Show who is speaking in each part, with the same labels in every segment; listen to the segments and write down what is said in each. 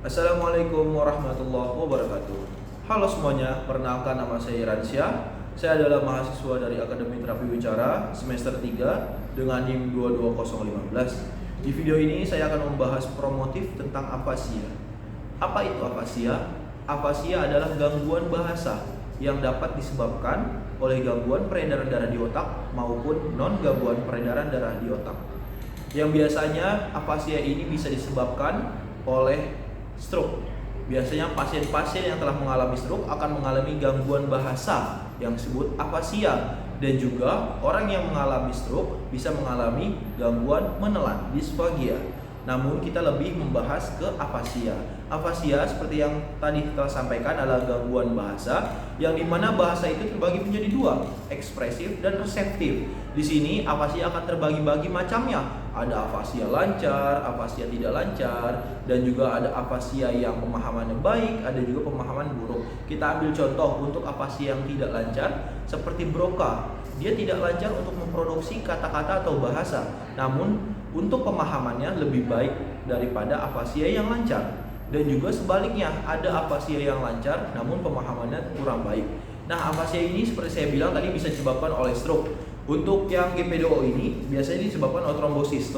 Speaker 1: Assalamualaikum warahmatullahi wabarakatuh. Halo semuanya, perkenalkan nama saya Iransyah. Saya adalah mahasiswa dari Akademi Terapi Bicara semester 3 dengan NIM 22015. Di video ini saya akan membahas promotif tentang afasia. Apa itu afasia? Afasia adalah gangguan bahasa yang dapat disebabkan oleh gangguan peredaran darah di otak maupun non-gangguan peredaran darah di otak. Yang biasanya afasia ini bisa disebabkan oleh stroke. Biasanya pasien-pasien yang telah mengalami stroke akan mengalami gangguan bahasa yang disebut afasia, dan juga orang yang mengalami stroke bisa mengalami gangguan menelan disfagia. Namun kita lebih membahas ke afasia. Afasia seperti yang tadi telah sampaikan adalah gangguan bahasa yang dimana bahasa itu terbagi menjadi dua, ekspresif dan reseptif. Di sini afasia akan terbagi-bagi macamnya. Ada afasia lancar, afasia tidak lancar, dan juga ada afasia yang pemahamannya baik, ada juga pemahaman buruk. Kita ambil contoh untuk afasia yang tidak lancar seperti Broca. Dia tidak lancar untuk memproduksi kata-kata atau bahasa, namun untuk pemahamannya lebih baik daripada afasia yang lancar. Dan juga sebaliknya, ada afasia yang lancar namun pemahamannya kurang baik. Nah, afasia ini seperti saya bilang tadi bisa disebabkan oleh stroke. Untuk yang GPDO ini biasanya disebabkan oleh trombosis.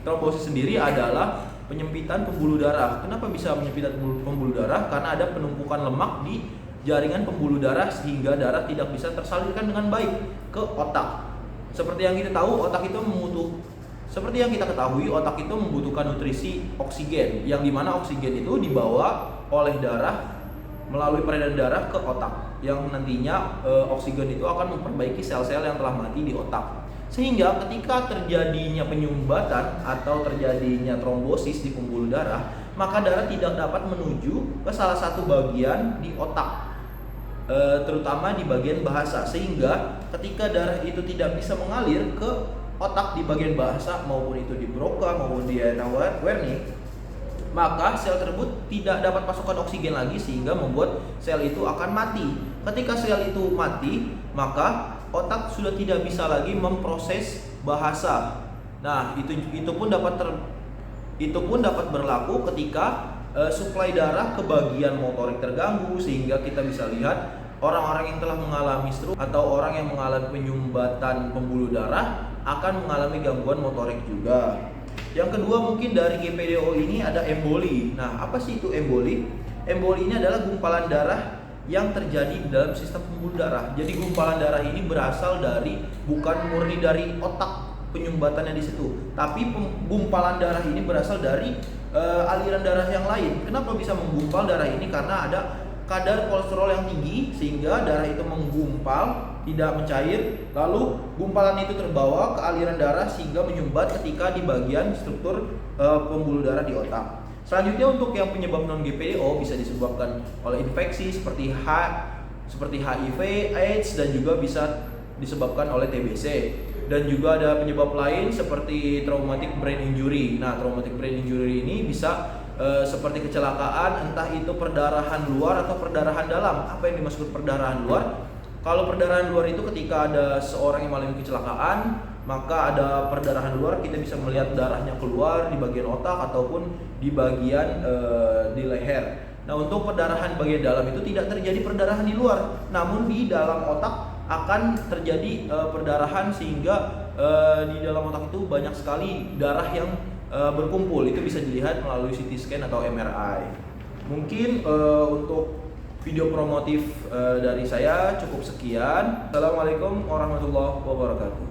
Speaker 1: Trombosis sendiri adalah penyempitan pembuluh darah. Kenapa bisa penyempitan pembuluh darah? Karena ada penumpukan lemak di jaringan pembuluh darah sehingga darah tidak bisa tersalurkan dengan baik ke otak. Seperti yang kita ketahui, otak itu membutuhkan nutrisi oksigen, yang dimana oksigen itu dibawa oleh darah melalui peredaran darah ke otak, yang nantinya oksigen itu akan memperbaiki sel-sel yang telah mati di otak. Sehingga ketika terjadinya penyumbatan atau terjadinya trombosis di pembuluh darah, maka darah tidak dapat menuju ke salah satu bagian di otak, terutama di bagian bahasa, sehingga ketika darah itu tidak bisa mengalir ke otak di bagian bahasa, maupun itu di Broca maupun di daerah Wernicke, maka sel tersebut tidak dapat pasokan oksigen lagi sehingga membuat sel itu akan mati. Ketika sel itu mati, maka otak sudah tidak bisa lagi memproses bahasa. Nah, itu pun dapat berlaku ketika suplai darah ke bagian motorik terganggu, sehingga kita bisa lihat orang-orang yang telah mengalami stroke atau orang yang mengalami penyumbatan pembuluh darah akan mengalami gangguan motorik juga. Yang kedua, mungkin dari GPDO ini ada emboli. Nah, apa sih itu emboli? Emboli ini adalah gumpalan darah yang terjadi di dalam sistem pembuluh darah. Jadi gumpalan darah ini berasal dari, bukan murni dari otak penyumbatannya di situ, tapi gumpalan darah ini berasal dari aliran darah yang lain. Kenapa bisa menggumpal darah ini? Karena ada kadar kolesterol yang tinggi sehingga darah itu menggumpal, tidak mencair, lalu gumpalan itu terbawa ke aliran darah sehingga menyumbat ketika di bagian struktur pembuluh darah di otak. Selanjutnya, untuk yang penyebab non GPDO bisa disebabkan oleh infeksi seperti HIV, AIDS, dan juga bisa disebabkan oleh TBC. Dan juga ada penyebab lain seperti traumatic brain injury. Nah, traumatic brain injury ini bisa seperti kecelakaan, entah itu perdarahan luar atau perdarahan dalam. Apa yang dimaksud perdarahan luar? Kalau perdarahan luar itu ketika ada seorang yang mengalami kecelakaan, maka ada perdarahan luar, kita bisa melihat darahnya keluar di bagian otak ataupun di bagian di leher. Nah, untuk perdarahan bagian dalam itu tidak terjadi perdarahan di luar, namun di dalam otak akan terjadi perdarahan, sehingga di dalam otak itu banyak sekali darah yang berkumpul. Itu bisa dilihat melalui CT scan atau MRI. Mungkin untuk video promotif dari saya cukup sekian. Assalamualaikum warahmatullahi wabarakatuh.